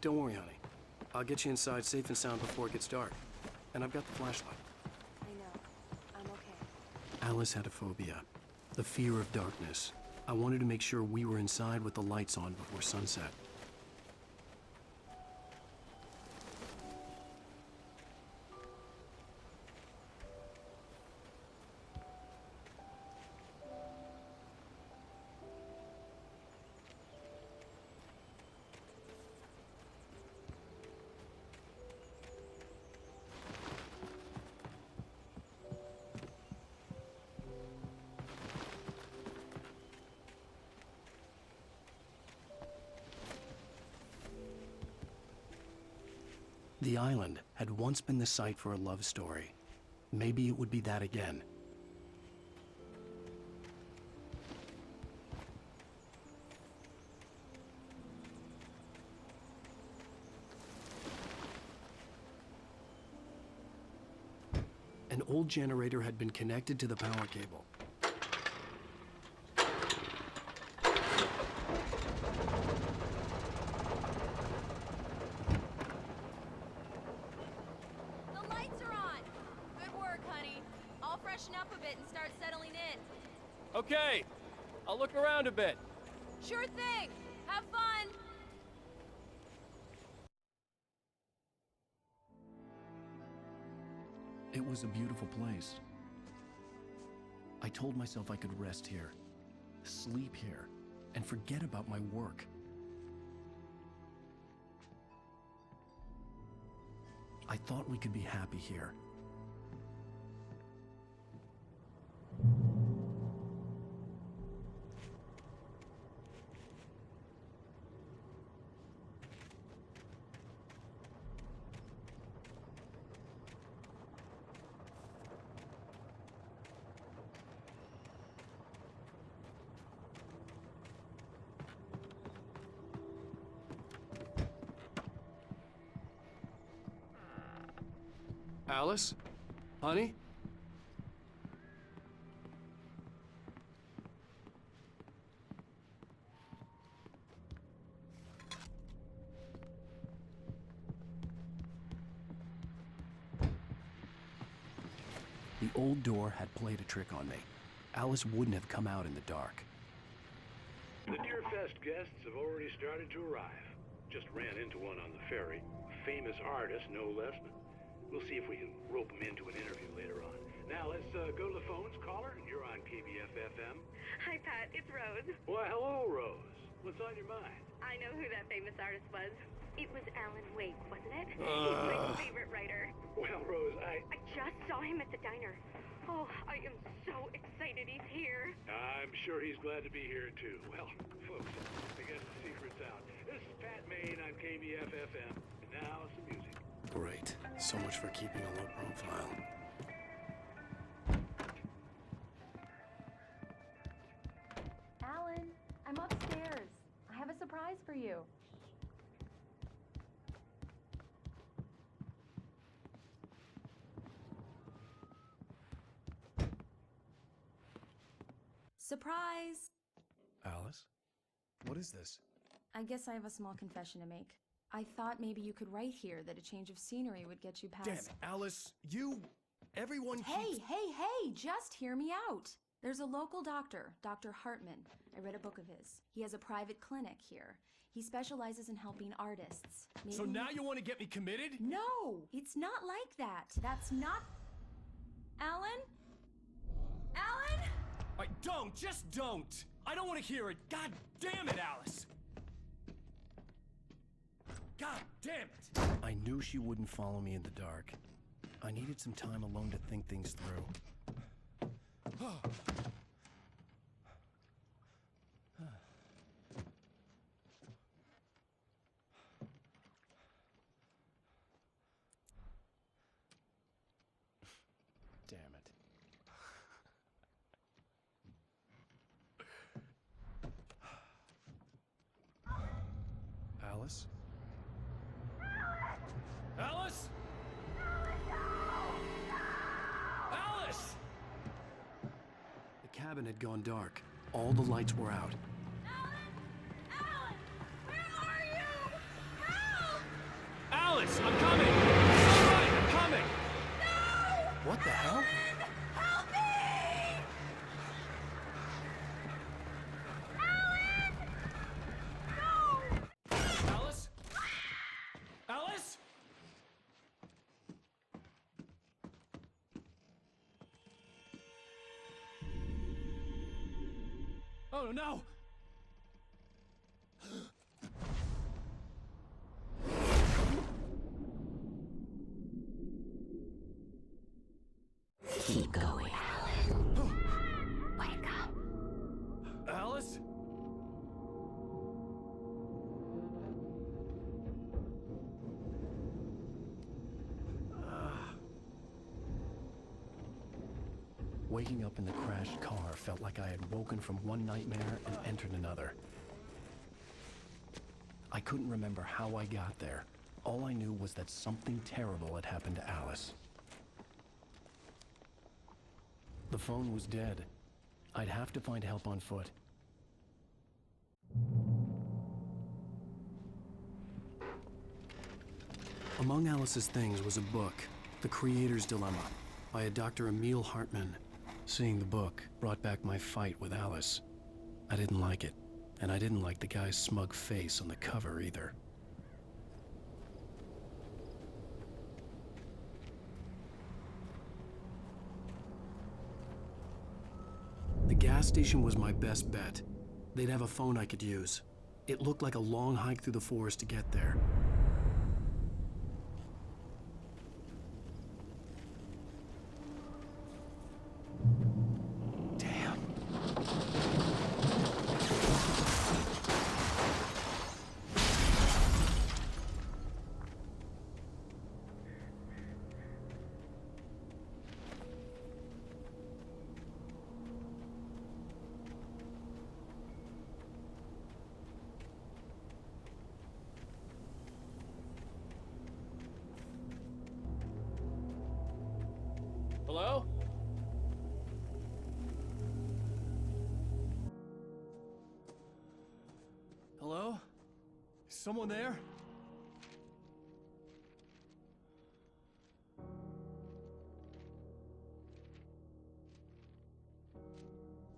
Don't worry, honey. I'll get you inside safe and sound before it gets dark. And I've got the flashlight. I know. I'm okay. Alice had a phobia. The fear of darkness. I wanted to make sure we were inside with the lights on before sunset. The island had once been the site for a love story. Maybe it would be that again. An old generator had been connected to the power cable. Freshen up a bit and start settling in. Okay, I'll look around a bit. Sure thing. Have fun. It was a beautiful place. I told myself I could rest here, sleep here, and forget about my work. I thought we could be happy here. Alice? Honey? The old door had played a trick on me. Alice wouldn't have come out in the dark. The Deerfest guests have already started to arrive. Just ran into one on the ferry. Famous artist, no less. We'll see if we can rope him into an interview later on. Now let's go to the phones. Caller, you're on KBF-FM. Hi, Pat. It's Rose. Why, hello, Rose. What's on your mind? I know who that famous artist was. It was Alan Wake, wasn't it? He's my favorite writer. Well, Rose, I just saw him at the diner. Oh, I am so excited he's here. I'm sure he's glad to be here, too. Well, folks, I guess the secret's out. This is Pat Maine on KBF-FM. And now some music. Great. So much for keeping a low profile. Alan, I'm upstairs. I have a surprise for you. Surprise! Alice? What is this? I guess I have a small confession to make. I thought maybe you could write here that a change of scenery would get you past... Damn it, Alice! Everyone Hey, just hear me out! There's a local doctor, Dr. Hartman. I read a book of his. He has a private clinic here. He specializes in helping artists. Maybe... So now you want to get me committed? No! It's not like that. That's not... Alan? Alan? Just don't! I don't want to hear it! God damn it, Alice! God damn it! I knew she wouldn't follow me in the dark. I needed some time alone to think things through. Damn it. Alice? Alice? Alice! The cabin had gone dark. All the lights were out. Alan! Alan! Where are you? Help! I'm coming! It's all right, I'm coming! What the hell? Alice? Alice? Oh no! Keep going, Alan. Wake up. Alice? Waking up in the crashed car felt like I had woken from one nightmare and entered another. I couldn't remember how I got there. All I knew was that something terrible had happened to Alice. The phone was dead. I'd have to find help on foot. Among Alice's things was a book, The Creator's Dilemma, by a Dr. Emil Hartman. Seeing the book brought back my fight with Alice. I didn't like it, and I didn't like the guy's smug face on the cover either. The gas station was my best bet. They'd have a phone I could use. It looked like a long hike through the forest to get there. Damn. Hello? Hello? Is someone there?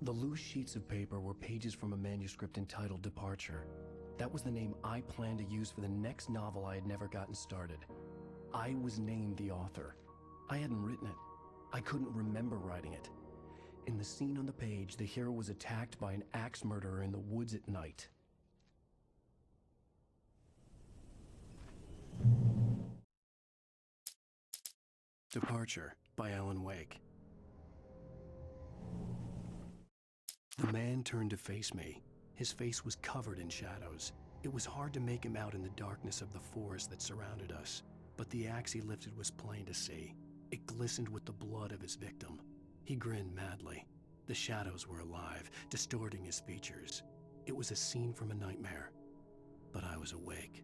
The loose sheets of paper were pages from a manuscript entitled Departure. That was the name I planned to use for the next novel I had never gotten started. I was named the author. I hadn't written it. I couldn't remember writing it. In the scene on the page, the hero was attacked by an axe murderer in the woods at night. Departure by Alan Wake. The man turned to face me. His face was covered in shadows. It was hard to make him out in the darkness of the forest that surrounded us, but the axe he lifted was plain to see. It glistened with the blood of his victim. He grinned madly. The shadows were alive, distorting his features. It was a scene from a nightmare, but I was awake.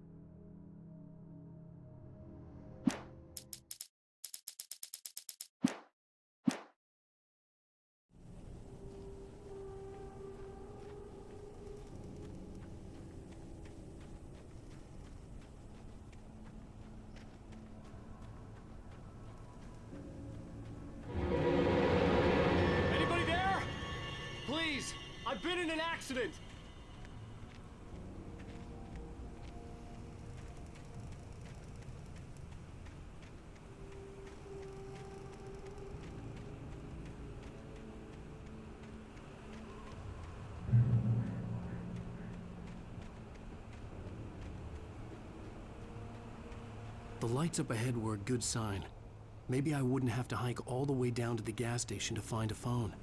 Anybody there? Please! I've been in an accident! The lights up ahead were a good sign. Maybe I wouldn't have to hike all the way down to the gas station to find a phone.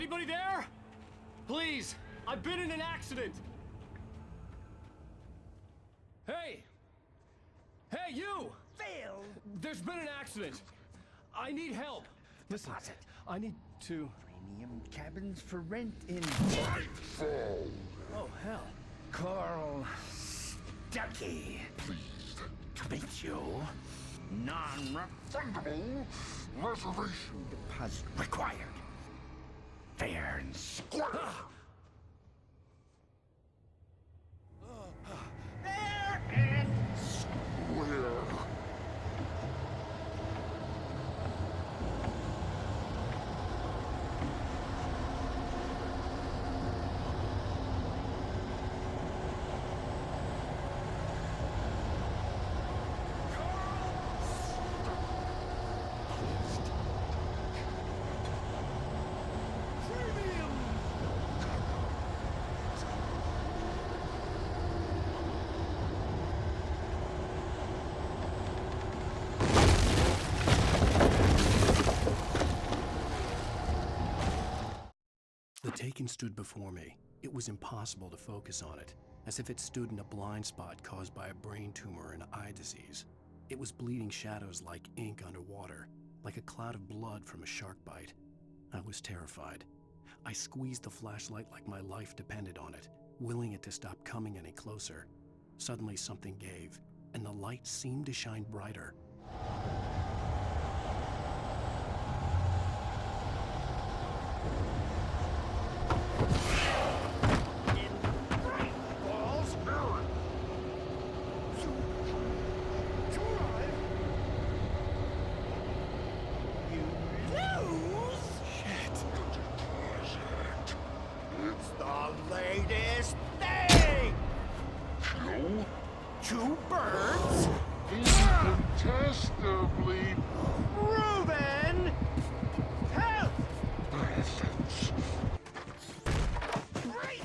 Anybody there? Please, I've been in an accident. Hey! Hey, you! Phil! There's been an accident. I need help. Listen, Deposit. I need to... Premium cabins for rent in Oh, hell. Carl Stuckey. Pleased To meet you. Non-refundable reservation deposit required. Fair and square. Fair and where The Taken stood before me. It was impossible to focus on it, as if it stood in a blind spot caused by a brain tumor and eye disease. It was bleeding shadows like ink underwater, like a cloud of blood from a shark bite. I was terrified. I squeezed the flashlight like my life depended on it, willing it to stop coming any closer. Suddenly something gave, and the light seemed to shine brighter. It's the latest thing! Joe Two birds, incontestably proven health! benefits Great!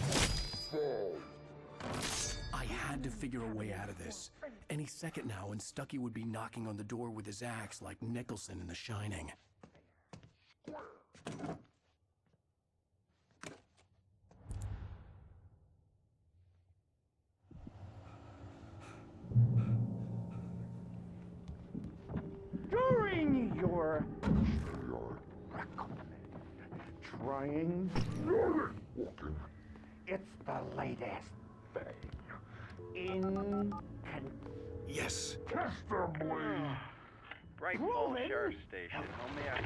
fall. I had to figure a way out of this. Any second now, and Stuckey would be knocking on the door with his axe like Nicholson in The Shining. During your trying, Walking it's the latest thing. Yes! testably Bright Falls Sheriff Station. How may I...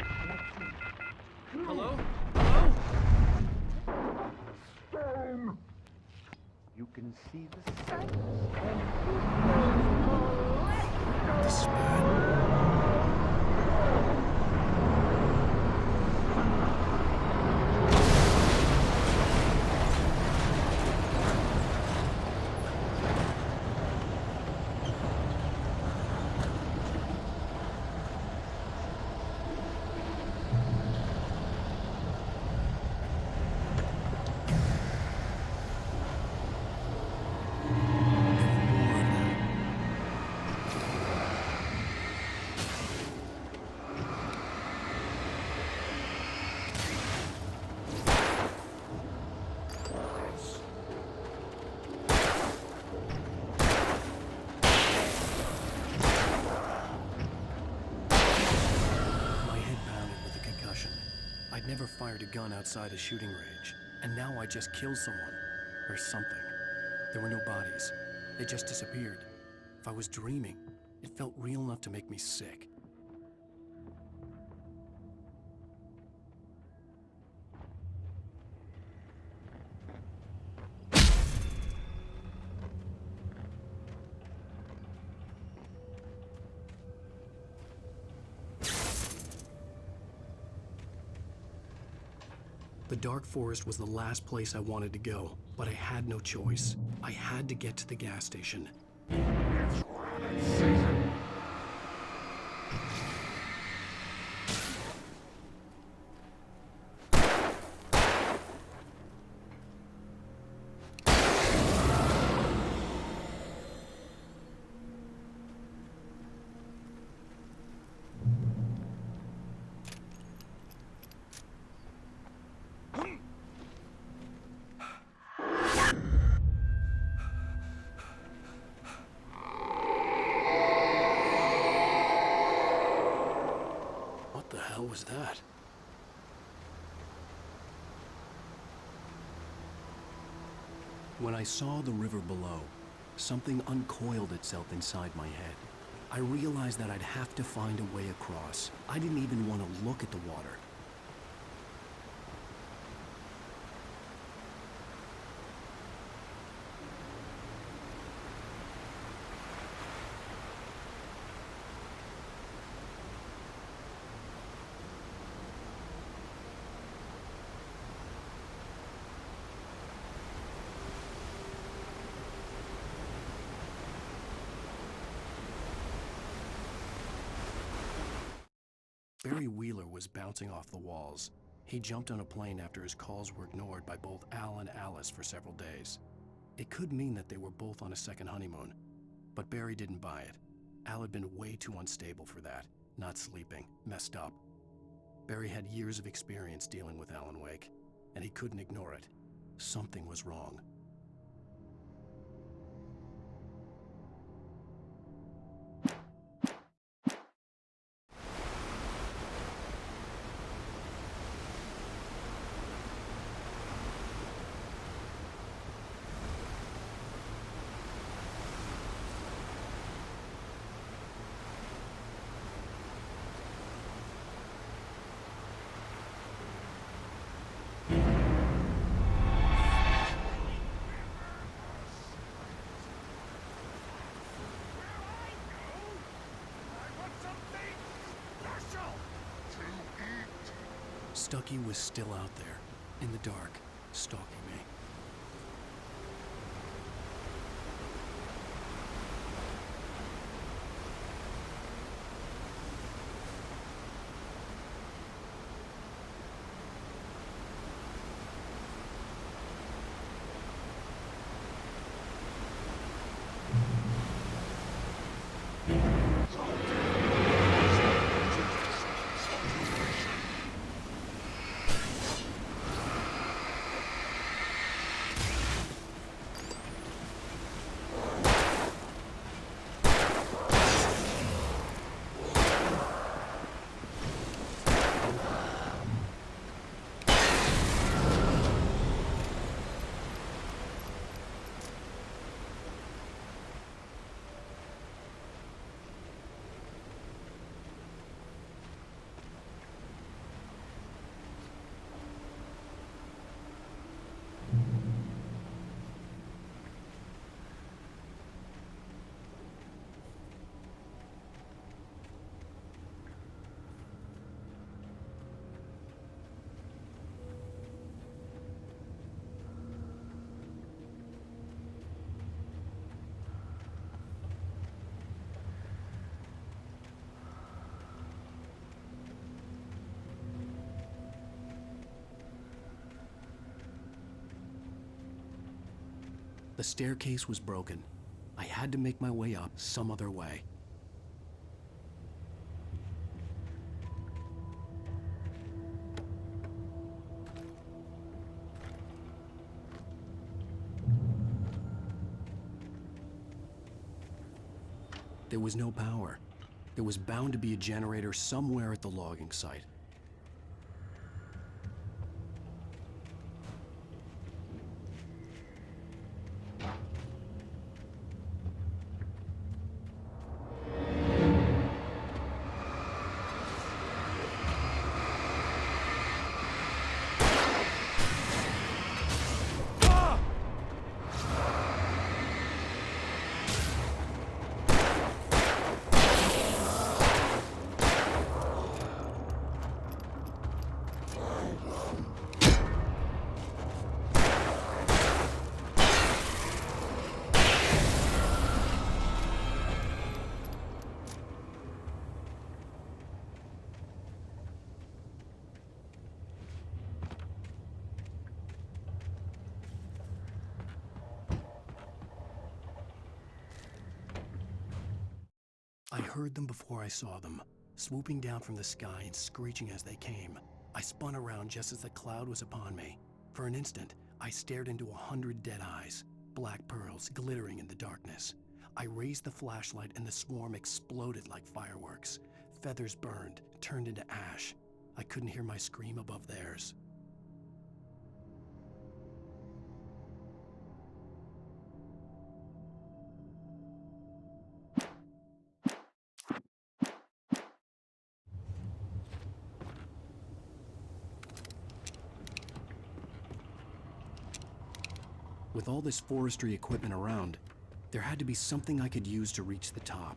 Hello? Hello? stone. You can see the sights The spat. My head pounded with a concussion. I'd never fired a gun outside a shooting range, and now I just killed someone. Or something. There were no bodies. They just disappeared. If I was dreaming, it felt real enough to make me sick. The dark forest was the last place I wanted to go, but I had no choice. I had to get to the gas station. hell was that? When I saw the river below, something uncoiled itself inside my head. I realized that I'd have to find a way across. I didn't even want to look at the water. Barry Wheeler was bouncing off the walls. He jumped on a plane after his calls were ignored by both Al and Alice for several days. It could mean that they were both on a second honeymoon, but Barry didn't buy it. Al had been way too unstable for that, not sleeping, messed up. Barry had years of experience dealing with Alan Wake, and he couldn't ignore it. Something was wrong. Stucky was still out there, in the dark, stalking me. The staircase was broken. I had to make my way up some other way. There was no power. There was bound to be a generator somewhere at the logging site. I heard them before I saw them, swooping down from the sky and screeching as they came. I spun around just as the cloud was upon me. For an instant, I stared into 100 dead eyes, black pearls glittering in the darkness. I raised the flashlight and the swarm exploded like fireworks. Feathers burned, turned into ash. I couldn't hear my scream above theirs. With all this forestry equipment around, there had to be something I could use to reach the top.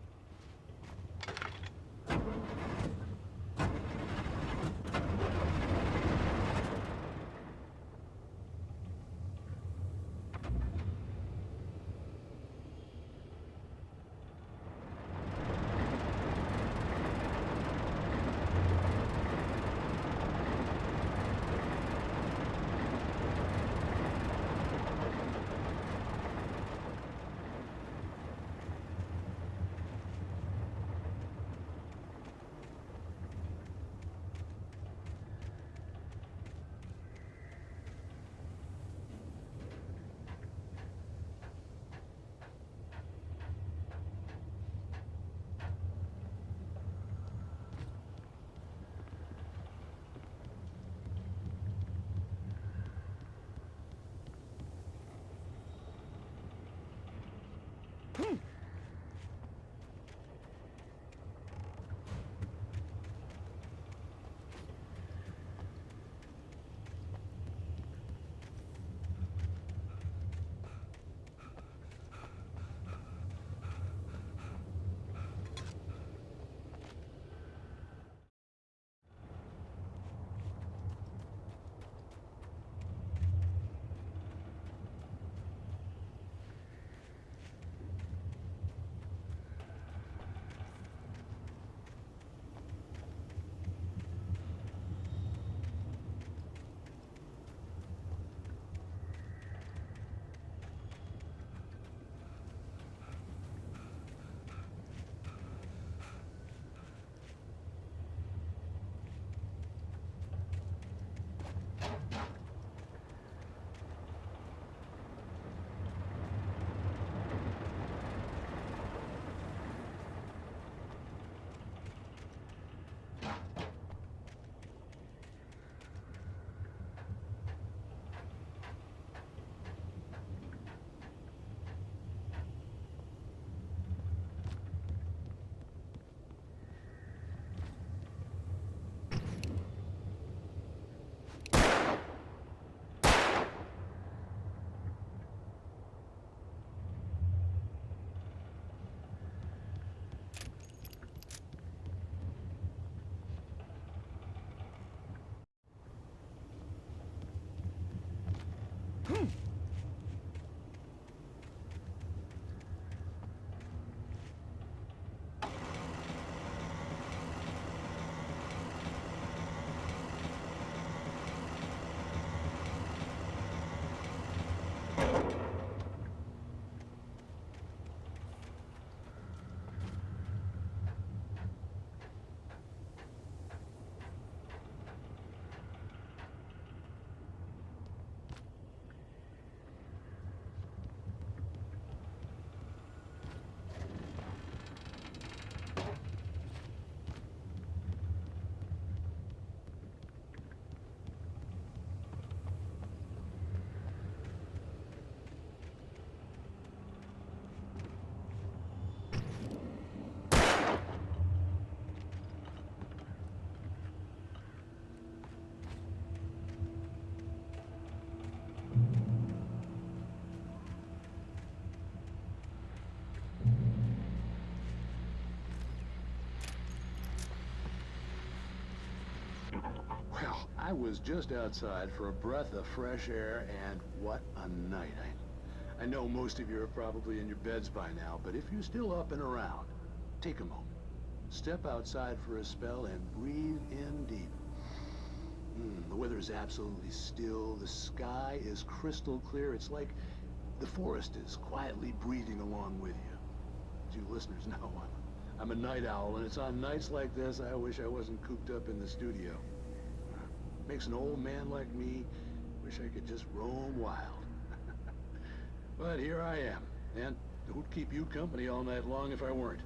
Well, I was just outside for a breath of fresh air, and what a night. I know most of you are probably in your beds by now, but if you're still up and around, take a moment. Step outside for a spell and breathe in deep. The weather is absolutely still. The sky is crystal clear. It's like the forest is quietly breathing along with you. As you listeners know, I'm a night owl, and it's on nights like this I wish I wasn't cooped up in the studio. Makes an old man like me wish I could just roam wild. But here I am, and who'd keep you company all night long if I weren't?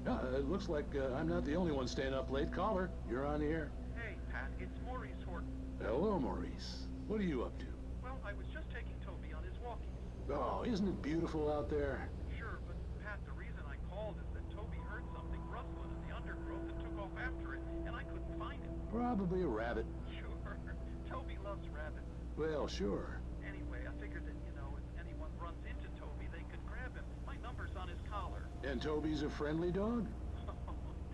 It looks like I'm not the only one staying up late. Caller, you're on the air. Hey, Pat. It's Maurice Horton. Hello, Maurice. What are you up to? Well, I was just taking Toby on his walkies. Oh, isn't it beautiful out there? Sure, but Pat, the reason I called is that Toby heard something rustling in the undergrowth and took off after it, and I couldn't find him. Probably a rabbit. Sure. Toby loves rabbits. Well, sure. Anyway, I figured that, if anyone runs into Toby, they could grab him. My number's on his collar. And Toby's a friendly dog?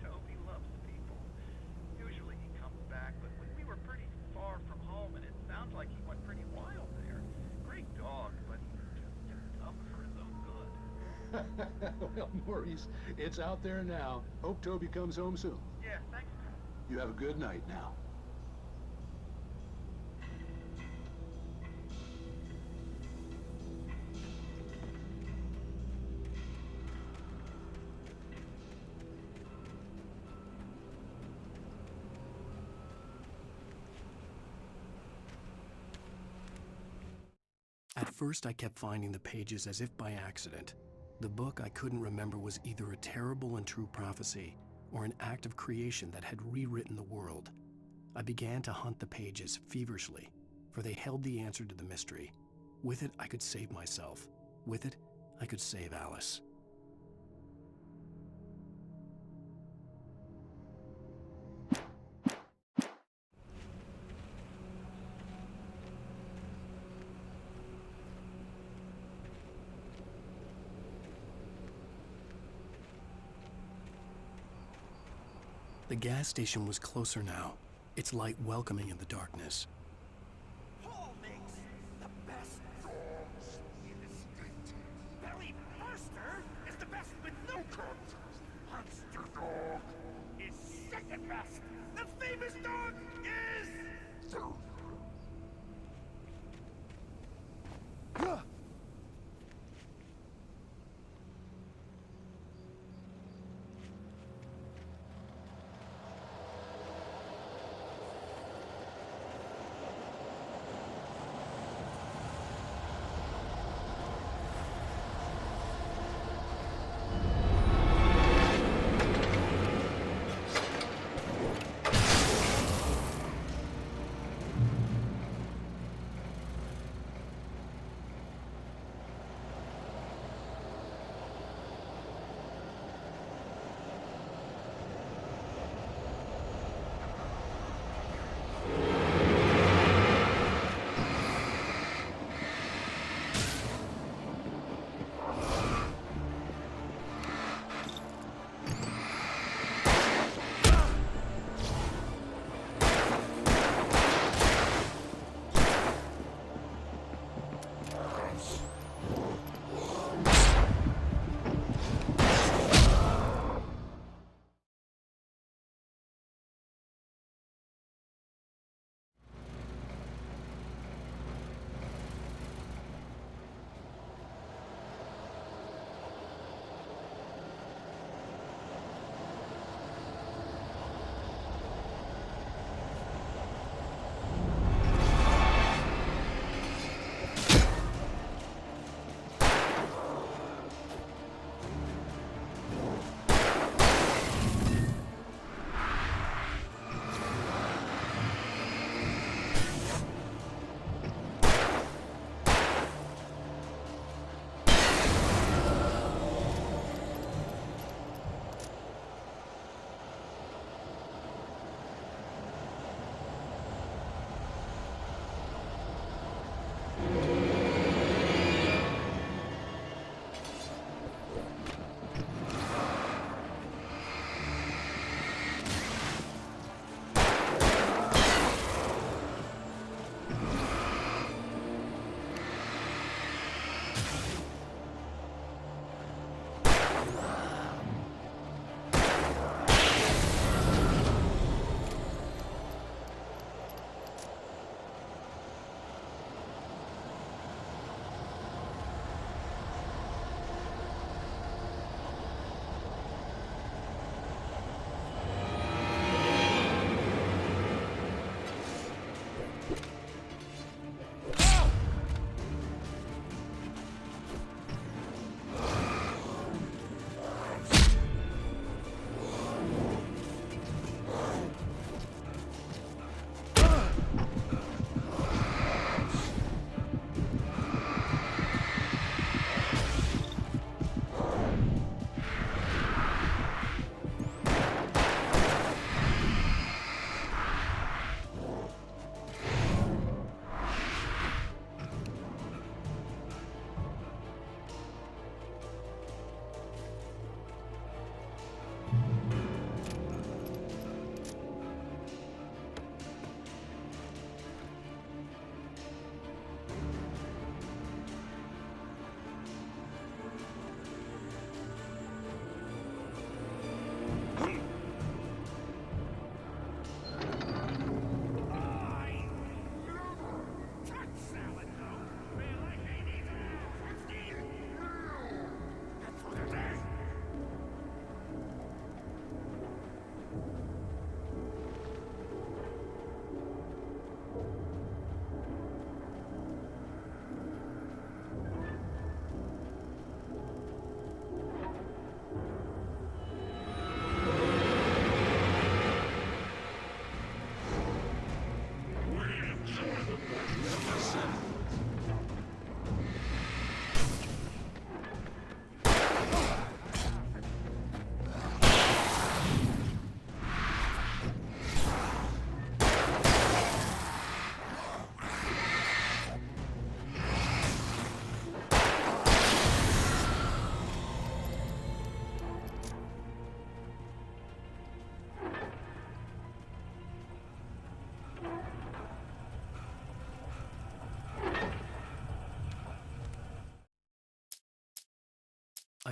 Toby loves people. Usually he comes back, but we were pretty far from home, and it sounds like he went pretty wild there. Great dog, but just tough for his own good. Well, Maurice, it's out there now. Hope Toby comes home soon. Yeah, thanks. You have a good night now. At first, I kept finding the pages as if by accident. The book I couldn't remember was either a terrible and true prophecy or an act of creation that had rewritten the world. I began to hunt the pages feverishly, for they held the answer to the mystery. With it, I could save myself. With it, I could save Alice. The gas station was closer now, its light welcoming in the darkness. Paul makes the best dogs in the state. Barry Mercer is the best with no contest. Monster Dog is second best. The famous dog is...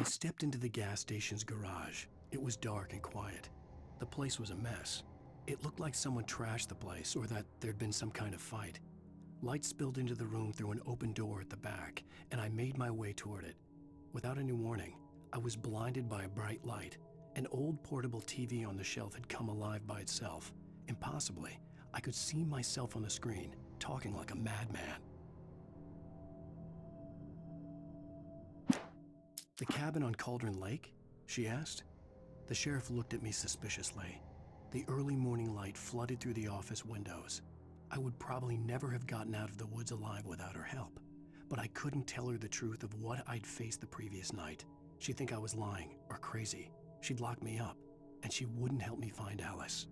I stepped into the gas station's garage. It was dark and quiet. The place was a mess. It looked like someone trashed the place or that there'd been some kind of fight. Light spilled into the room through an open door at the back, and I made my way toward it. Without any warning, I was blinded by a bright light. An old portable TV on the shelf had come alive by itself. Impossibly, I could see myself on the screen, talking like a madman. "The cabin on Cauldron Lake?" she asked. The sheriff looked at me suspiciously. The early morning light flooded through the office windows. I would probably never have gotten out of the woods alive without her help, but I couldn't tell her the truth of what I'd faced the previous night. She'd think I was lying or crazy. She'd lock me up, and she wouldn't help me find Alice.